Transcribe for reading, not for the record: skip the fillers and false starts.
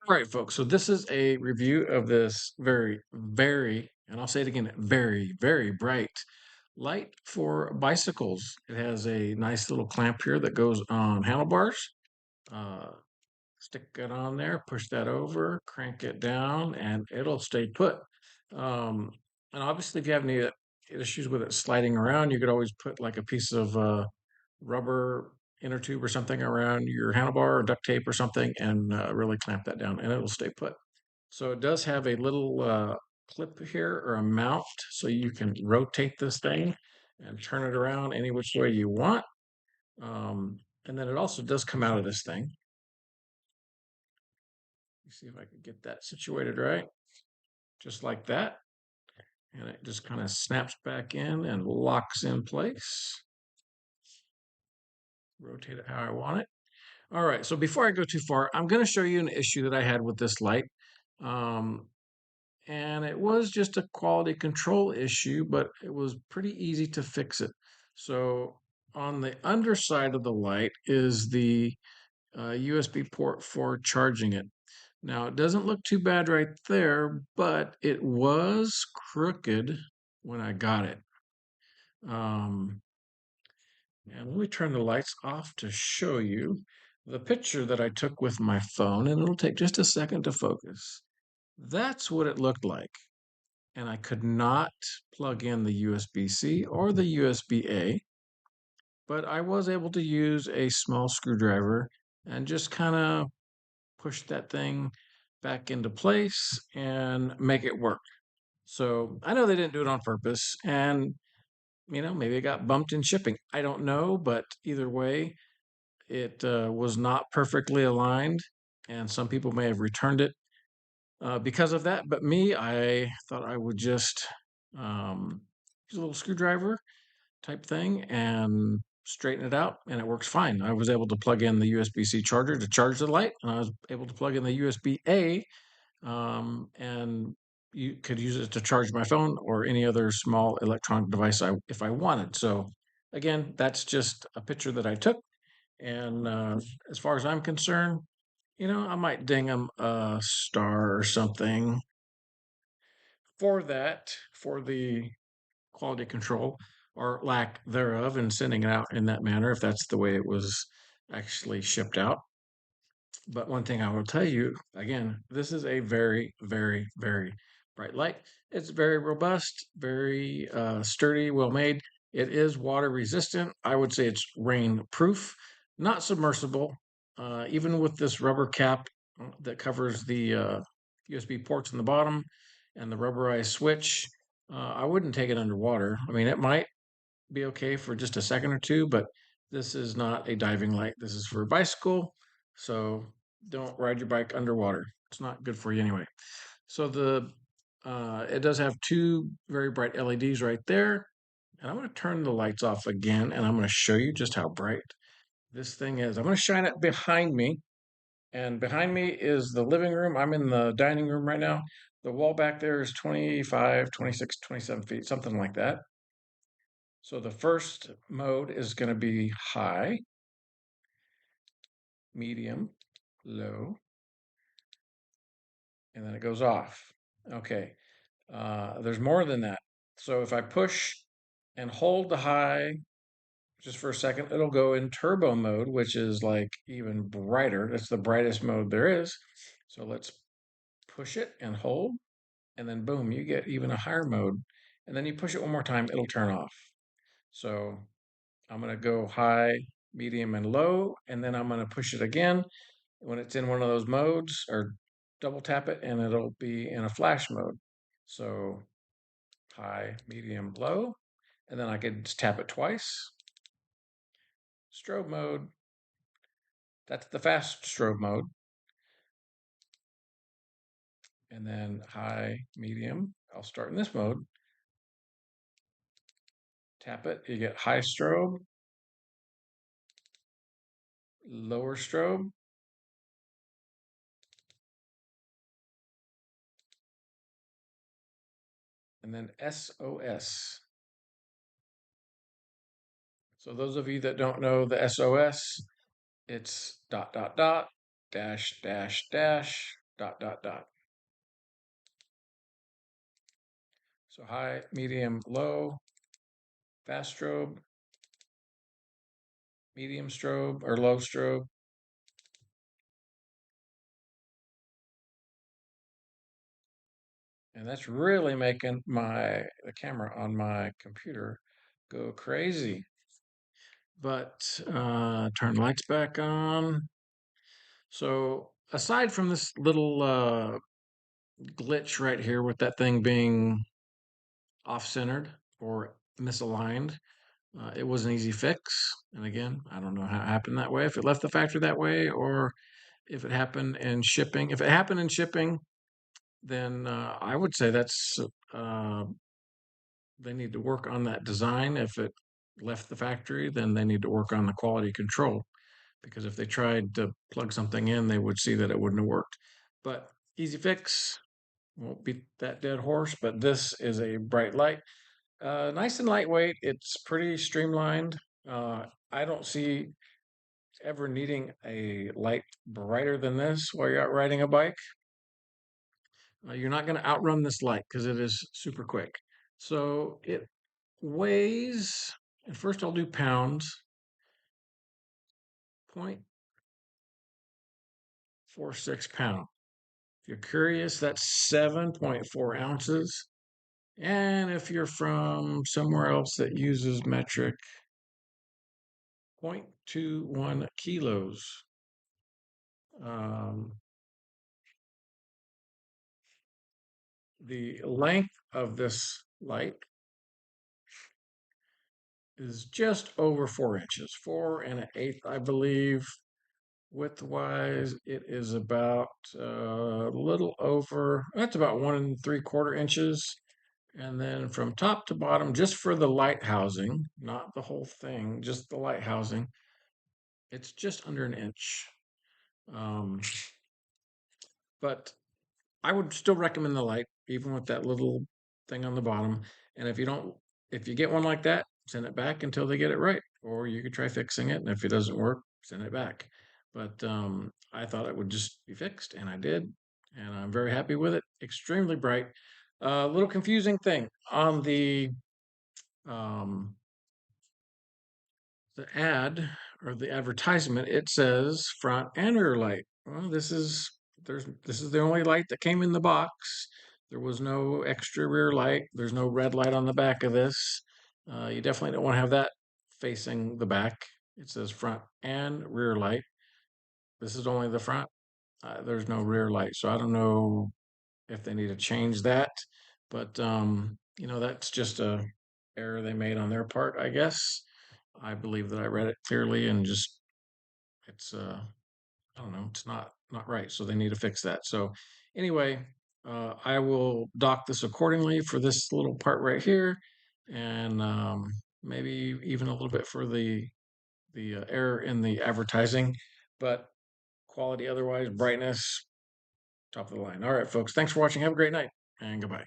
All right, folks. So this is a review of this and I'll say it again, very bright light for bicycles. It has a nice little clamp here that goes on handlebars. Uh, Stick it on there, push that over, crank it down, and it'll stay put. Um, and obviously, if you have any issues with it sliding around, you could always put like a piece of rubber inner tube or something around your handlebar or duct tape or something and really clamp that down and it'll stay put. So it does have a little clip here or a mount so you can rotate this thing and turn it around any which way you want. And then it also does come out of this thing. Let's see if I can get that situated right, just like that. And it just kind of snaps back in and locks in place. Rotate it how I want it. All right, so before I go too far, I'm going to show you an issue that I had with this light. Um, and it was just a quality control issue, but it was pretty easy to fix it. So on the underside of the light is the USB port for charging it. Now, it doesn't look too bad right there, but it was crooked when I got it. Um, and let me turn the lights off to show you the picture that I took with my phone, and it'll take just a second to focus. That's what it looked like. And I could not plug in the USB-C or the USB-A, but I was able to use a small screwdriver and just kind of push that thing back into place and make it work. So I know they didn't do it on purpose, and maybe it got bumped in shipping. I don't know, but either way, it was not perfectly aligned, and some people may have returned it because of that. But me, I thought I would just use a little screwdriver type thing and straighten it out, and it works fine. I was able to plug in the USB-C charger to charge the light, and I was able to plug in the USB-A, and you could use it to charge my phone or any other small electronic device if I wanted. So again, that's just a picture that I took. And as far as I'm concerned, I might ding them a star or something for that, for the quality control or lack thereof in sending it out in that manner, if that's the way it was actually shipped out. But one thing I will tell you again, this is a very bright light. It's very robust, very sturdy, well made. It is water resistant. I would say it's rain proof, not submersible. Even with this rubber cap that covers the USB ports in the bottom and the rubberized switch, I wouldn't take it underwater. I mean, it might be okay for just a second or two, but this is not a diving light. This is for a bicycle, so don't ride your bike underwater. It's not good for you anyway. So it does have two very bright LEDs right there, and I'm going to turn the lights off again, and I'm going to show you just how bright this thing is. I'm going to shine it behind me, and behind me is the living room. I'm in the dining room right now. The wall back there is 25, 26, 27 feet, something like that. So the first mode is going to be high, medium, low, and then it goes off. Okay, there's more than that. So if I push and hold the high just for a second, it'll go in turbo mode, which is like even brighter. It's the brightest mode there is. So let's push it and hold, and then boom, you get even a higher mode. And then you push it one more time, it'll turn off. So I'm going to go high, medium, and low, and then I'm going to push it again when it's in one of those modes, or double tap it and it'll be in a flash mode. So high, medium, low, and then I could just tap it twice. Strobe mode, that's the fast strobe mode. And then high, medium, I'll start in this mode. Tap it, you get high strobe, lower strobe, and then SOS. So those of you that don't know the SOS, it's dot, dot, dot, dash, dash, dash, dot, dot, dot. So high, medium, low, fast strobe, medium strobe, or low strobe. And that's really making the camera on my computer go crazy. But turn lights back on. So aside from this little glitch right here with that thing being off-centered or misaligned, it was an easy fix. And again, I don't know how it happened that way, if it left the factory that way or if it happened in shipping. If it happened in shipping, then I would say that's uh, they need to work on that design. If it left the factory, then they need to work on the quality control, because if they tried to plug something in, they would see that it wouldn't have worked. But easy fix, won't beat that dead horse. But this is a bright light, nice and lightweight. It's pretty streamlined. I don't see ever needing a light brighter than this while you're out riding a bike. You're not going to outrun this light because it is super quick. So it weighs, and first I'll do pounds, 0.46 pound. If you're curious, that's 7.4 ounces. And if you're from somewhere else that uses metric, 0.21 kilos. Um, the length of this light is just over 4 inches, 4 1/8, I believe. Width-wise, it is about a little over, that's about 1 3/4 inches. And then from top to bottom, just for the light housing, not the whole thing, just the light housing, it's just under an inch. Um, but I would still recommend the light, even with that little thing on the bottom. And if you get one like that, send it back until they get it right. Or you could try fixing it. And if it doesn't work, send it back. But I thought it would just be fixed, and I did. And I'm very happy with it. Extremely bright. A little confusing thing on um, the ad or the advertisement, it says front and rear light. Well, this is the only light that came in the box. There was no extra rear light. There's no red light on the back of this. You definitely don't want to have that facing the back. It says front and rear light. This is only the front. There's no rear light, so I don't know if they need to change that. But that's just a error they made on their part, I guess. I believe that I read it clearly, and just it's I don't know, it's not right. So they need to fix that. So anyway, I will dock this accordingly for this little part right here, and maybe even a little bit for the error in the advertising, but quality otherwise, brightness, top of the line. All right, folks, thanks for watching. Have a great night, and goodbye.